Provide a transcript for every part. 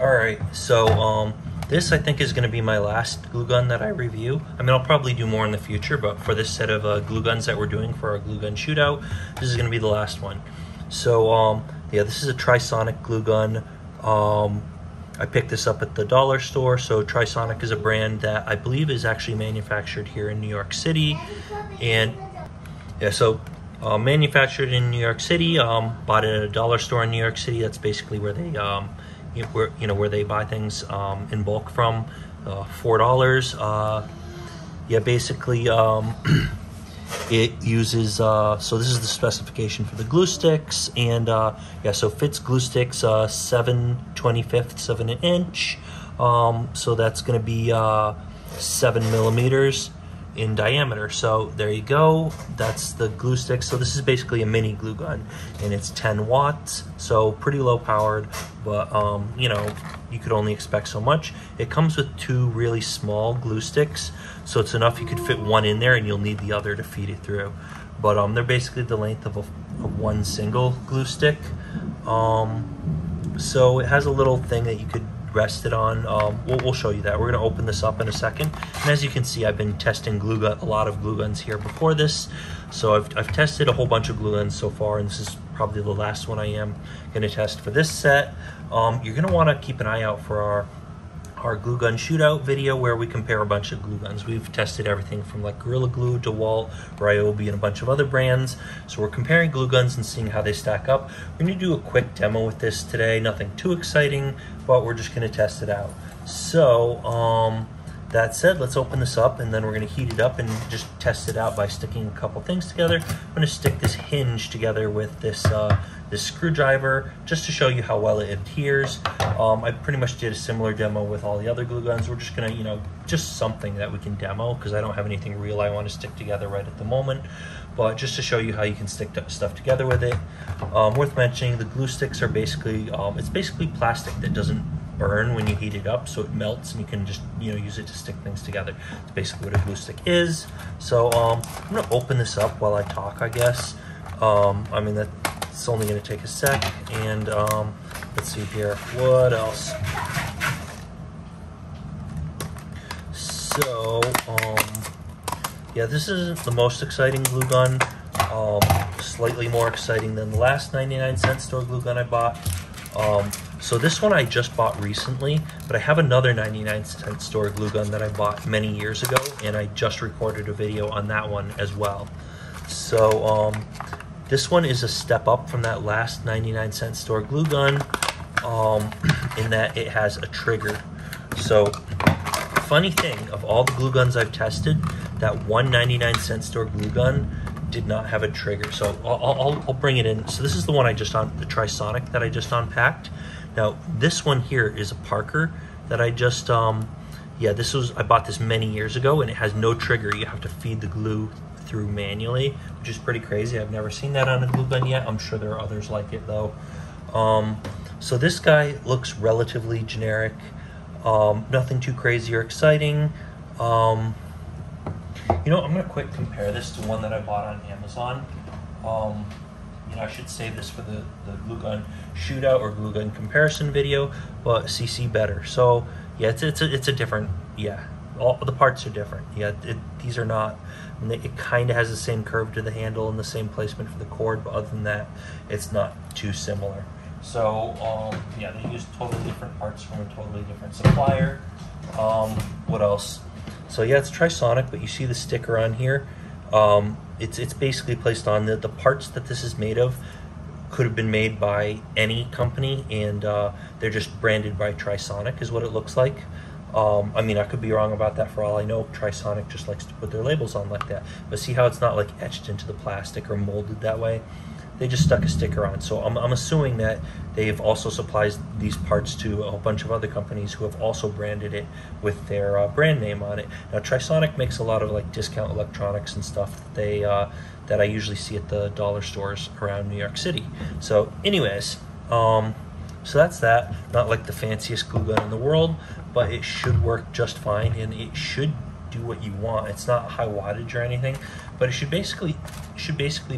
Alright, so this I think is going to be my last glue gun that I review. I mean, I'll probably do more in the future, but for this set of glue guns that we're doing for our glue gun shootout, this is going to be the last one. So yeah, this is a Trisonic glue gun. I picked this up at the dollar store. So Trisonic is a brand that I believe is actually manufactured here in New York City. And yeah, so manufactured in New York City, bought it at a dollar store in New York City. That's basically where they where they buy things in bulk from. $4. Yeah, basically it uses so this is the specification for the glue sticks, and yeah, so fits glue sticks 7/25 of an inch, so that's going to be 7 millimeters in diameter. So there you go, that's the glue stick. So this is basically a mini glue gun, and it's 10 watts, so pretty low powered, but you know, you could only expect so much. It comes with 2 really small glue sticks, so it's enough you could fit one in there and you'll need the other to feed it through. But they're basically the length of one single glue stick. So it has a little thing that you could rest it on. We'll show you that. We're going to open this up in a second. And as you can see, I've been testing a lot of glue guns here before this. So I've tested a whole bunch of glue guns so far, and this is probably the last one I am going to test for this set. You're going to want to keep an eye out for our glue gun shootout video, where we compare a bunch of glue guns. We've tested everything from like Gorilla Glue, DeWalt, Ryobi, and a bunch of other brands. So we're comparing glue guns and seeing how they stack up. We're going to do a quick demo with this today. Nothing too exciting, but we're just going to test it out. So that said, let's open this up, and then we're going to heat it up and just test it out by sticking a couple things together. I'm going to stick this hinge together with this this screwdriver just to show you how well it adheres. I pretty much did a similar demo with all the other glue guns. We're just gonna, you know, just something that we can demo, because I don't have anything real I want to stick together right at the moment, but just to show you how you can stick stuff together with it. Worth mentioning, the glue sticks are basically, it's basically plastic that doesn't burn when you heat it up, so it melts and you can just, you know, use it to stick things together. It's basically what a glue stick is. So I'm gonna open this up while I talk, I guess. I mean, it's only going to take a sec, and let's see here, what else? So yeah, this isn't the most exciting glue gun, slightly more exciting than the last 99-cent store glue gun I bought. So this one I just bought recently, but I have another 99-cent store glue gun that I bought many years ago, and I just recorded a video on that one as well. So this one is a step up from that last 99-cent store glue gun, in that it has a trigger. So funny thing, of all the glue guns I've tested, that one 99-cent store glue gun did not have a trigger. So I'll bring it in. So this is the one the Trisonic that I just unpacked. Now this one here is a Parker that I just yeah, I bought this many years ago, and it has no trigger. You have to feed the glue through manually, which is pretty crazy. I've never seen that on a glue gun yet. I'm sure there are others like it though. So this guy looks relatively generic, nothing too crazy or exciting. You know, I'm gonna quick compare this to one that I bought on Amazon. You know, I should save this for the glue gun shootout or glue gun comparison video, but ccbetter. So yeah, it's a different, yeah, all the parts are different. Yeah, these are not, it kind of has the same curve to the handle and the same placement for the cord, but other than that, it's not too similar. So yeah, they use totally different parts from a totally different supplier. What else? So yeah, it's Trisonic, but you see the sticker on here. It's basically placed on the parts that this is made of could have been made by any company, and they're just branded by Trisonic is what it looks like. I mean, I could be wrong about that for all I know. Trisonic just likes to put their labels on like that. But see how it's not like etched into the plastic or molded that way? They just stuck a sticker on. So I'm assuming that they've also supplied these parts to a bunch of other companies who have also branded it with their brand name on it. Now Trisonic makes a lot of like discount electronics and stuff that I usually see at the dollar stores around New York City. So anyways, so that's that. Not like the fanciest glue gun in the world, but it should work just fine, and it should do what you want. It's not high wattage or anything, but it should basically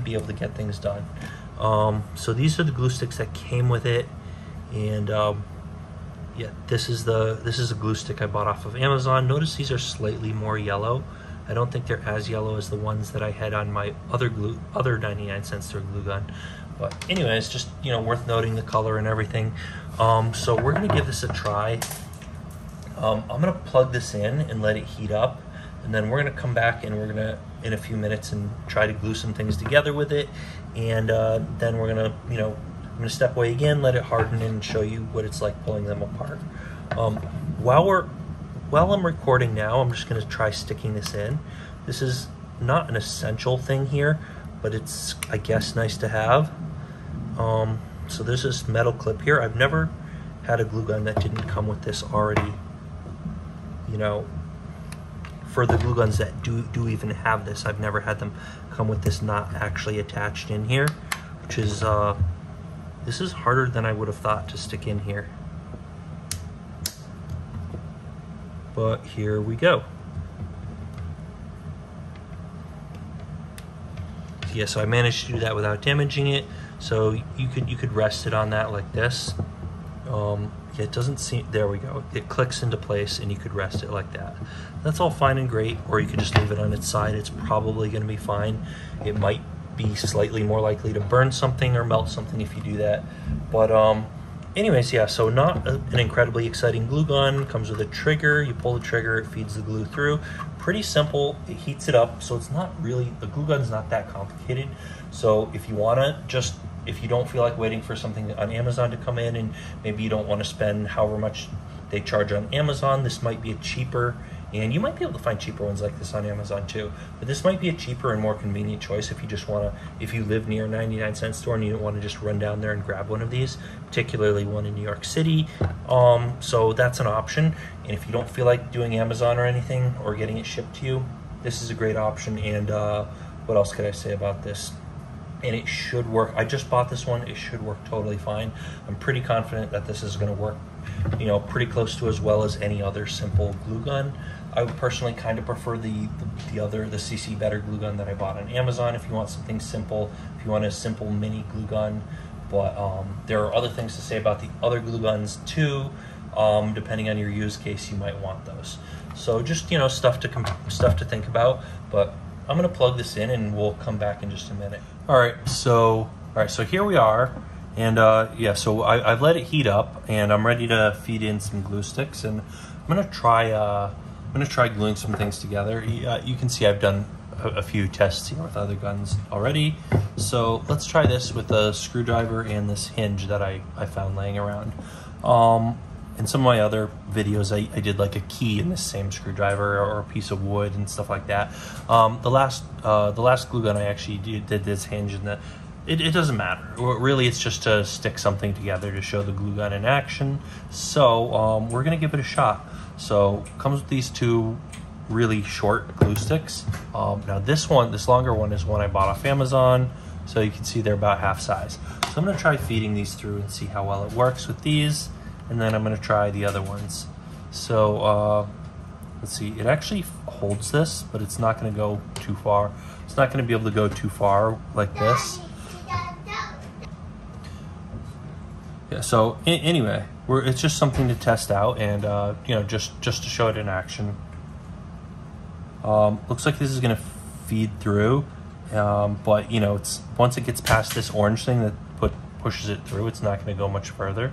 be able to get things done. So these are the glue sticks that came with it, and yeah, this is a glue stick I bought off of Amazon. Notice these are slightly more yellow. I don't think they're as yellow as the ones that I had on my other 99-cent store glue gun. But anyways, just, you know, worth noting the color and everything. So we're gonna give this a try. I'm gonna plug this in and let it heat up, and then we're gonna come back and we're gonna, in a few minutes, and try to glue some things together with it. And then we're gonna, you know, I'm gonna step away again, let it harden, and show you what it's like pulling them apart. While I'm recording now, I'm just gonna try sticking this in. This is not an essential thing here, but it's, I guess, nice to have. So there's this metal clip here. I've never had a glue gun that didn't come with this already. You know, for the glue guns that do even have this, I've never had them come with this not actually attached in here, which is, this is harder than I would have thought to stick in here. But here we go. Yeah, so I managed to do that without damaging it. So you could rest it on that like this. Yeah, it doesn't seem, there we go. It clicks into place and you could rest it like that. That's all fine and great, or you could just leave it on its side. It's probably gonna be fine. It might be slightly more likely to burn something or melt something if you do that. But anyways, yeah, so not an incredibly exciting glue gun. Comes with a trigger. You pull the trigger, it feeds the glue through. Pretty simple. It heats it up, so it's not really, the glue gun's not that complicated. So if you wanna just, if you don't feel like waiting for something on Amazon to come in, and maybe you don't want to spend however much they charge on Amazon, this might be a cheaper, and you might be able to find cheaper ones like this on Amazon too, but this might be a cheaper and more convenient choice if you just want to, if you live near a 99-cent store and you don't want to just run down there and grab one of these, particularly one in New York City. So that's an option, and if you don't feel like doing Amazon or anything or getting it shipped to you, this is a great option. And what else could I say about this? And it should work. I just bought this one. It should work totally fine. I'm pretty confident that this is going to work, you know, pretty close to as well as any other simple glue gun. I would personally kind of prefer the ccbetter glue gun that I bought on Amazon if you want something simple, if you want a simple mini glue gun. But there are other things to say about the other glue guns too. Depending on your use case, you might want those. So just, you know, stuff to think about. But I'm gonna plug this in and we'll come back in just a minute. All right, so here we are, and yeah, so I've let it heat up, and I'm ready to feed in some glue sticks, and I'm gonna try gluing some things together. You can see I've done a few tests here with other guns already. So let's try this with a screwdriver and this hinge that I found laying around. In some of my other videos, I did like a key in this same screwdriver or a piece of wood and stuff like that. The last glue gun I actually did this hinge, and it doesn't matter. Really, it's just to stick something together to show the glue gun in action. So we're gonna give it a shot. So it comes with these two really short glue sticks. Now this longer one is one I bought off Amazon. So you can see they're about half size. So I'm gonna try feeding these through and see how well it works with these. And then I'm gonna try the other ones. So let's see, it actually holds this, but it's not gonna go too far. It's not gonna be able to go too far like this. Yeah, so anyway, it's just something to test out, and you know, just to show it in action. Looks like this is gonna feed through, but you know, once it gets past this orange thing that pushes it through, it's not gonna go much further.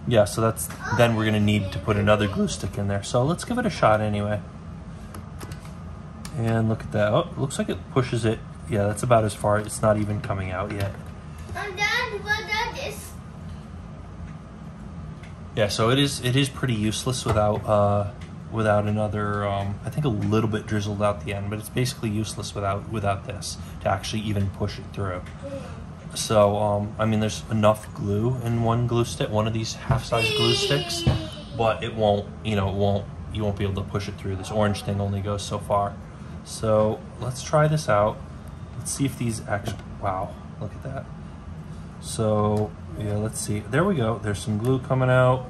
Yeah, so then we're gonna need to put another glue stick in there. So let's give it a shot anyway. And look at that. Oh, looks like it pushes it. Yeah, that's about as far. It's not even coming out yet. Yeah, so it is pretty useless without another. I think a little bit drizzled out the end, but it's basically useless without this to actually even push it through. So, I mean, there's enough glue in one glue stick, one of these half-size glue sticks, but it won't, you won't be able to push it through. This orange thing only goes so far. So let's try this out. Let's see if these actually, wow, look at that. So yeah, let's see. There we go. There's some glue coming out.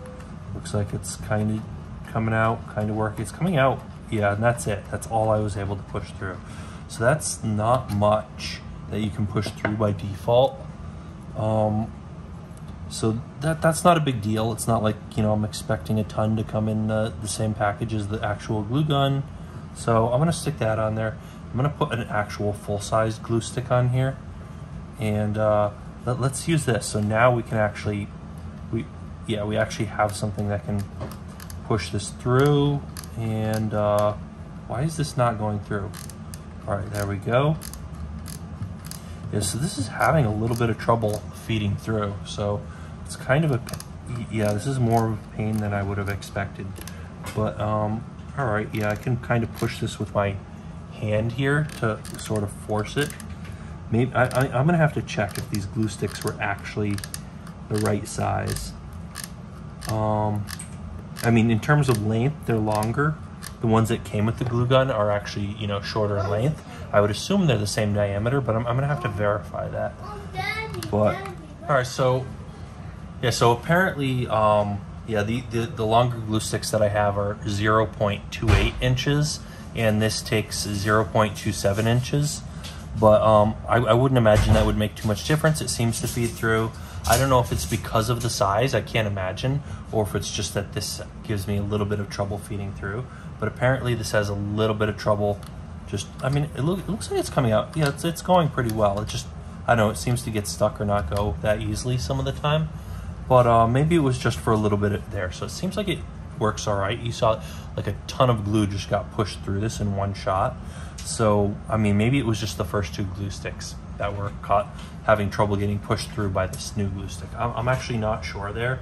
Looks like it's kind of coming out, kind of working. It's coming out. Yeah, and that's it. That's all I was able to push through. So that's not much that you can push through by default. So that's not a big deal. It's not like, you know, I'm expecting a ton to come in the same package as the actual glue gun. So I'm gonna stick that on there. I'm gonna put an actual full-size glue stick on here, and let's use this. So now we can actually, we actually have something that can push this through. And why is this not going through? All right, there we go. Yeah, so this is having a little bit of trouble feeding through. So it's kind of a, yeah, this is more of a pain than I would have expected. But all right, yeah, I can kind of push this with my hand here to sort of force it. Maybe I'm gonna have to check if these glue sticks were actually the right size. I mean, in terms of length, they're longer. The ones that came with the glue gun are actually, you know, shorter in length. I would assume they're the same diameter, but I'm gonna have to verify that. But all right, so yeah, so apparently, yeah, the longer glue sticks that I have are 0.28 inches, and this takes 0.27 inches. But I wouldn't imagine that would make too much difference. It seems to feed through. I don't know if it's because of the size, I can't imagine, or if it's just that this gives me a little bit of trouble feeding through. But apparently this has a little bit of trouble. Just, I mean, it looks like it's coming out. Yeah, it's going pretty well. It just, I don't know, it seems to get stuck or not go that easily some of the time. But maybe it was just for a little bit there. So it seems like it works all right. You saw like a ton of glue just got pushed through this in one shot. So, I mean, maybe it was just the first two glue sticks that were having trouble getting pushed through by this new glue stick. I'm actually not sure there.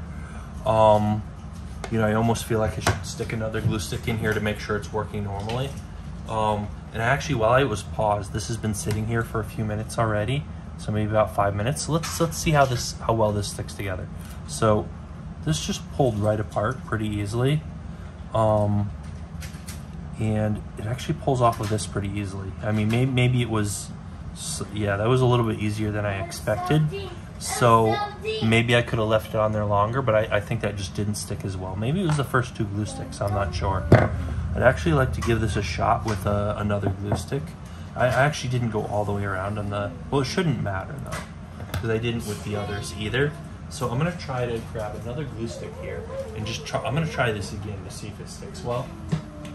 You know, I almost feel like I should stick another glue stick in here to make sure it's working normally. And actually, while I was paused, this has been sitting here for a few minutes already, so maybe about 5 minutes. So let's see how well this sticks together. So this just pulled right apart pretty easily. And it actually pulls off of this pretty easily. I mean, maybe it was, yeah, that was a little bit easier than I expected. So maybe I could have left it on there longer, but I think that just didn't stick as well. Maybe it was the first two glue sticks, I'm not sure. I'd actually like to give this a shot with another glue stick. I actually didn't go all the way around on the, well, it shouldn't matter though, because I didn't with the others either. So I'm gonna try to grab another glue stick here and just try, I'm gonna try this again to see if it sticks well.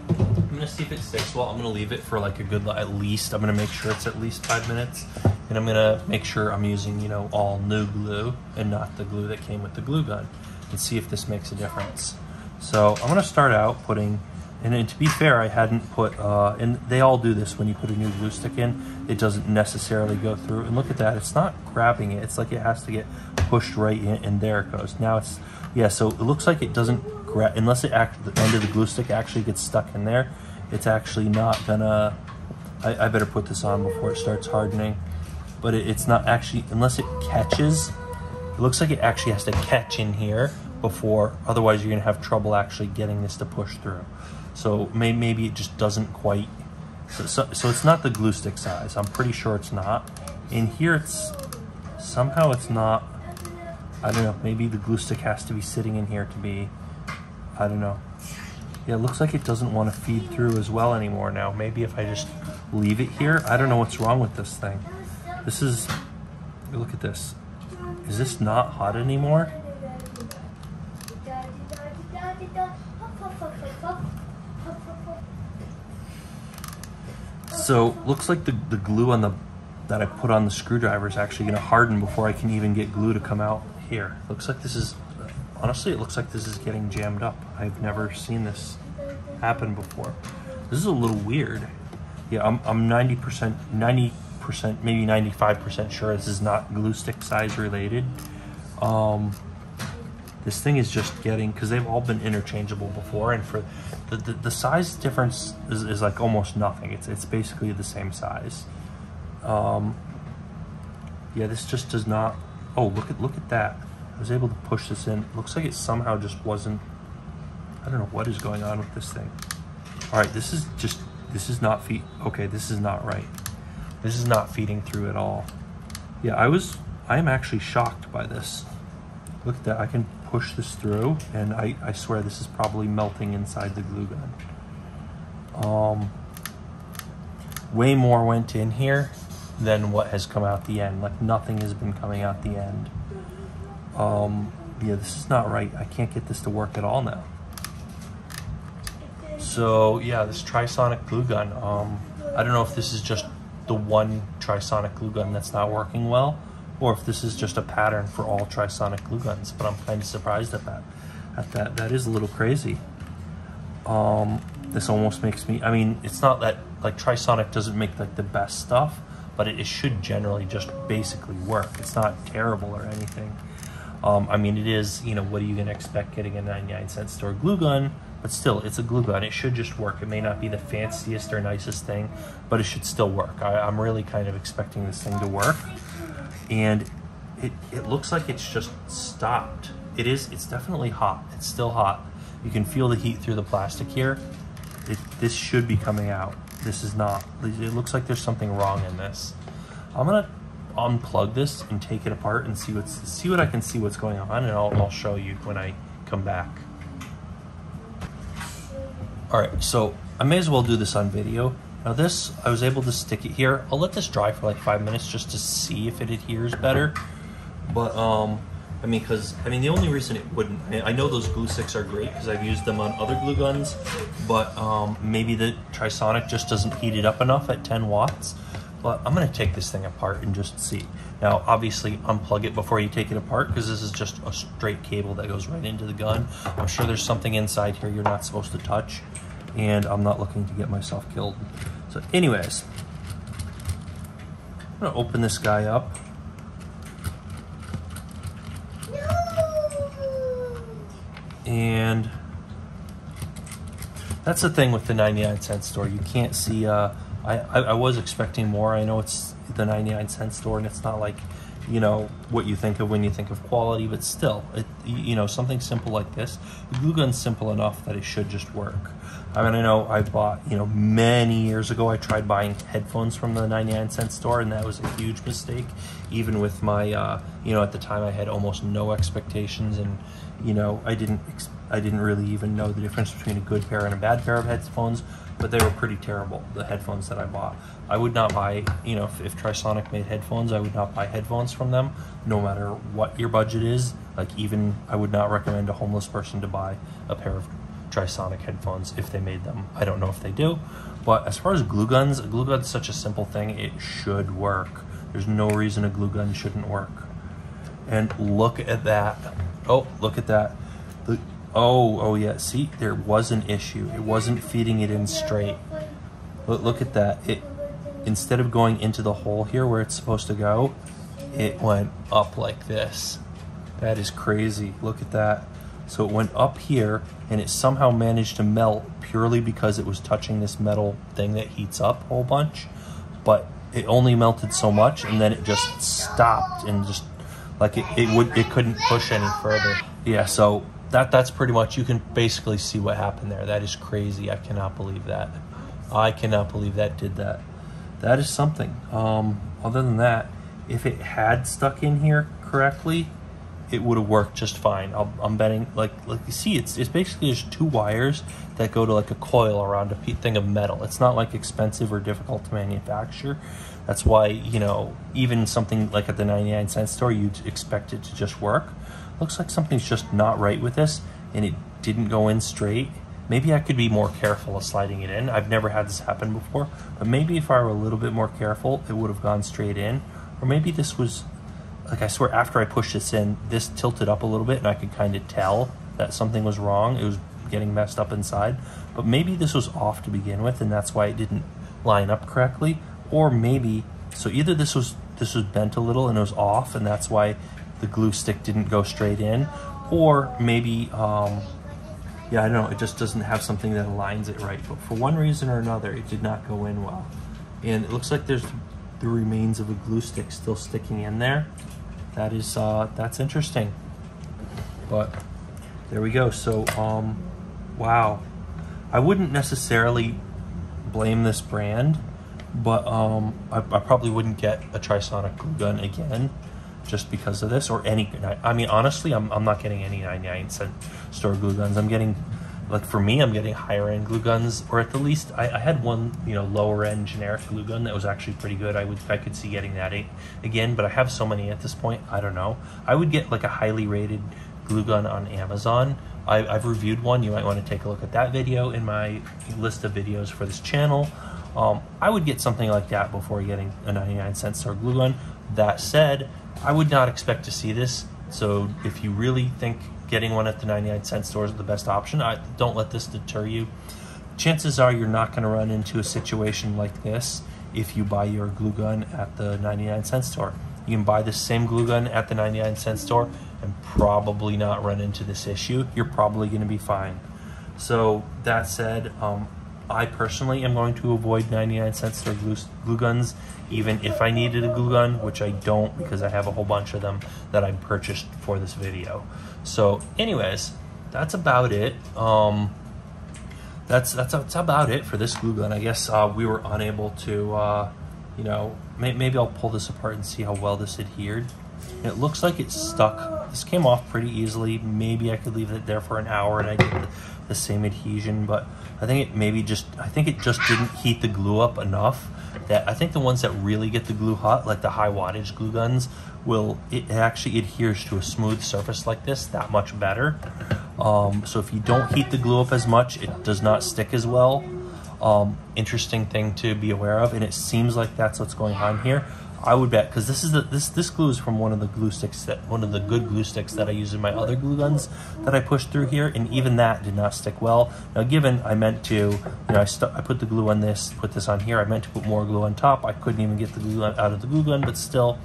I'm gonna see if it sticks well. I'm gonna leave it for like a good, at least, I'm gonna make sure it's at least 5 minutes. And I'm gonna make sure I'm using, you know, all new glue and not the glue that came with the glue gun, and see if this makes a difference. So I'm gonna start out putting, and to be fair, I hadn't put, and they all do this when you put a new glue stick in, it doesn't necessarily go through. And look at that, it's not grabbing it. It's like it has to get pushed right in, and there it goes. Now it's, yeah, so it looks like it doesn't grab, unless the end of the glue stick actually gets stuck in there, it's actually not gonna, I better put this on before it starts hardening. But it's not actually, unless it catches, it looks like it actually has to catch in here before, otherwise you're gonna have trouble actually getting this to push through. So maybe it just doesn't quite, so it's not the glue stick size. I'm pretty sure it's not. In here it's, somehow it's not, I don't know, maybe the glue stick has to be sitting in here to be, I don't know. Yeah, it looks like it doesn't want to feed through as well anymore now. Maybe if I just leave it here, I don't know what's wrong with this thing. This is, look at this. Is this not hot anymore? So looks like the glue on that I put on the screwdriver is actually gonna harden before I can even get glue to come out here. Looks like this is, honestly, it looks like this is getting jammed up. I've never seen this happen before. This is a little weird. Yeah, I'm 90%, maybe 95% sure this is not glue stick size related. This thing is just getting, because they've all been interchangeable before, and for the size difference is like almost nothing. It's basically the same size. Yeah, this just does not, oh, look at that. I was able to push this in. Looks like it somehow just wasn't, I don't know what is going on with this thing. All right, this is not okay, this is not right. This is not feeding through at all. Yeah, I am actually shocked by this. Look at that, I can push this through, and I swear this is probably melting inside the glue gun. Way more went in here than what has come out the end. Like nothing has been coming out the end. Yeah, this is not right. I can't get this to work at all now. So yeah, this Trisonic Glue Gun, I don't know if this is just the one Trisonic Glue Gun that's not working well, or if this is just a pattern for all Trisonic Glue Guns, but I'm kind of surprised at that. That is a little crazy. This almost makes me, I mean, it's not that, like, Trisonic doesn't make like the best stuff, but it should generally just basically work. It's not terrible or anything. I mean, it is, you know, what are you gonna expect getting a 99-cent store glue gun? But still, it's a glue gun. It should just work. It may not be the fanciest or nicest thing, but it should still work. I'm really kind of expecting this thing to work. And it looks like it's just stopped. It's definitely hot. It's still hot. You can feel the heat through the plastic here. This should be coming out. This is not. It looks like there's something wrong in this. I'm gonna unplug this and take it apart and see what I can see what's going on, and I'll show you when I come back. All right, so I may as well do this on video. Now this, I was able to stick it here. I'll let this dry for like 5 minutes just to see if it adheres better. But I mean, the only reason it wouldn't, I know those glue sticks are great because I've used them on other glue guns, but maybe the Trisonic just doesn't heat it up enough at 10 watts. But I'm gonna take this thing apart and just see. Now, obviously, unplug it before you take it apart because this is just a straight cable that goes right into the gun. I'm sure there's something inside here you're not supposed to touch, and I'm not looking to get myself killed. So anyways, I'm gonna open this guy up. And that's the thing with the 99-cent store. You can't see, I was expecting more. I know it's the 99-cent store and it's not like, you know, what you think of when you think of quality, but still, you know, something simple like this, the glue gun's simple enough that it should just work. I mean, I know I bought, you know, many years ago, I tried buying headphones from the 99-cent store, and that was a huge mistake. Even with my, you know, at the time I had almost no expectations, and, you know, I didn't really even know the difference between a good pair and a bad pair of headphones, but they were pretty terrible, the headphones that I bought. I would not buy, you know, if Trisonic made headphones, I would not buy headphones from them, no matter what your budget is. Like, even, I would not recommend a homeless person to buy a pair of Trisonic headphones if they made them. I don't know if they do, but as far as glue guns, a glue gun's such a simple thing, it should work. There's no reason a glue gun shouldn't work. And look at that. Oh, look at that. Oh yeah, see, there was an issue. It wasn't feeding it in straight. Look at that. Instead of going into the hole here where it's supposed to go, it went up like this. That is crazy. Look at that. So it went up here, and it somehow managed to melt purely because it was touching this metal thing that heats up a whole bunch. But it only melted so much, and then it just stopped, and just like it couldn't push any further. Yeah, so that's pretty much, you can basically see what happened there. That is crazy. I cannot believe that. I cannot believe that did that. That is something. Other than that, if it had stuck in here correctly, it would have worked just fine. I'm betting, like you see, it's basically just two wires that go to like a coil around a thing of metal. It's not like expensive or difficult to manufacture. That's why, you know, even something like at the 99-cent store, you'd expect it to just work. Looks like something's just not right with this, and it didn't go in straight. Maybe I could be more careful of sliding it in. I've never had this happen before, but maybe if I were a little bit more careful, it would have gone straight in. Or maybe this was, like, I swear after I pushed this in, this tilted up a little bit and I could kind of tell that something was wrong. It was getting messed up inside, but maybe this was off to begin with and that's why it didn't line up correctly. Or maybe, so either this was bent a little and it was off and that's why the glue stick didn't go straight in, or maybe, yeah, I don't know, it just doesn't have something that aligns it right. But for one reason or another, it did not go in well. And it looks like there's the remains of a glue stick still sticking in there. That is, that's interesting. But there we go. So, wow. I wouldn't necessarily blame this brand, but I probably wouldn't get a Trisonic Glue Gun again just because of this, or any, I mean, honestly, I'm not getting any 99-cent store glue guns. I'm getting like for me, I'm getting higher end glue guns, or at the least I had one, you know, lower end generic glue gun that was actually pretty good. I could see getting that again, but I have so many at this point, I don't know. I would get like a highly rated glue gun on Amazon. I've reviewed one. You might want to take a look at that video in my list of videos for this channel. I would get something like that before getting a 99-cent store glue gun. That said, I would not expect to see this. So if you really think getting one at the 99-cent store is the best option, don't let this deter you. Chances are you're not going to run into a situation like this if you buy your glue gun at the 99-cent store. You can buy this same glue gun at the 99-cent store and probably not run into this issue. You're probably going to be fine. So that said, I personally am going to avoid 99-cent store glue guns, even if I needed a glue gun, which I don't because I have a whole bunch of them that I purchased for this video. So anyways, that's about it. That's about it for this glue gun. I guess we were unable to, you know, maybe I'll pull this apart and see how well this adhered. It looks like it's stuck. This came off pretty easily. Maybe I could leave it there for an hour and I get the same adhesion, but I think it just didn't heat the glue up enough. That I think the ones that really get the glue hot, like the high wattage glue guns, it actually adheres to a smooth surface like this that much better. So if you don't heat the glue up as much, it does not stick as well. Interesting thing to be aware of, and it seems like that's what's going on here. I would bet, because this glue is from one of the good glue sticks that I use in my other glue guns that I pushed through here, and even that did not stick well. Now, given I meant to, you know, I put the glue on this, put this on here. I meant to put more glue on top. I couldn't even get the glue out of the glue gun, but still,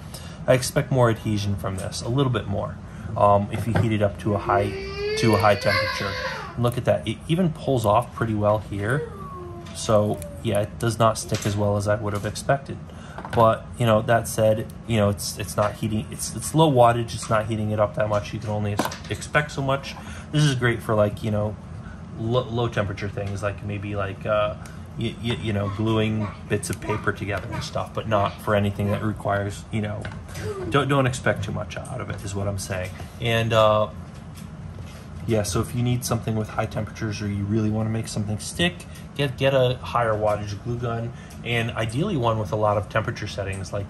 I expect more adhesion from this, a little bit more, if you heat it up to a high temperature. And look at that; it even pulls off pretty well here. So yeah, it does not stick as well as I would have expected. But, you know, that said, you know, it's not heating, it's low wattage, it's not heating it up that much. You can only expect so much. This is great for, like, you know, low temperature things, like maybe like, you know, gluing bits of paper together and stuff, but not for anything that requires, you know, don't expect too much out of it is what I'm saying. And, yeah, so if you need something with high temperatures or you really want to make something stick, get a higher wattage glue gun, and ideally one with a lot of temperature settings. Like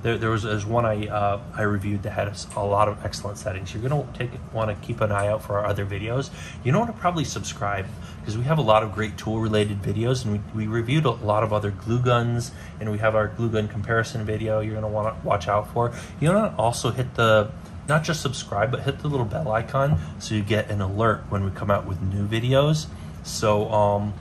there's one I reviewed that had a lot of excellent settings. You're gonna want to keep an eye out for our other videos. You don't want to probably subscribe because we have a lot of great tool related videos, and we reviewed a lot of other glue guns, and we have our glue gun comparison video you're gonna want to watch out for. You want to also hit not just subscribe, but hit the little bell icon so you get an alert when we come out with new videos. So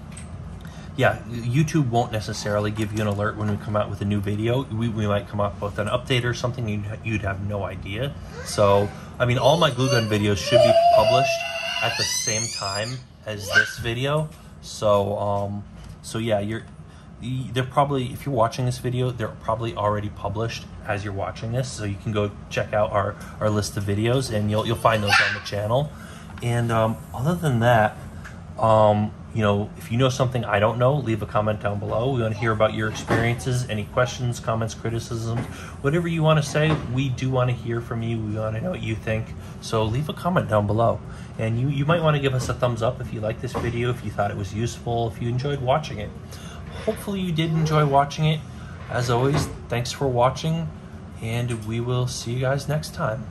yeah, YouTube won't necessarily give you an alert when we come out with a new video. We might come up with an update or something, you'd have no idea. So, I mean, all my glue gun videos should be published at the same time as this video. So, so yeah, they're probably, if you're watching this video, they're probably already published as you're watching this. So you can go check out our list of videos, and you'll find those on the channel. And other than that, you know, if you know something I don't know, leave a comment down below. We want to hear about your experiences, any questions, comments, criticisms, whatever you want to say. We do want to hear from you. We want to know what you think. So leave a comment down below. And you might want to give us a thumbs up if you liked this video, if you thought it was useful, if you enjoyed watching it. Hopefully you did enjoy watching it. As always, thanks for watching, and we will see you guys next time.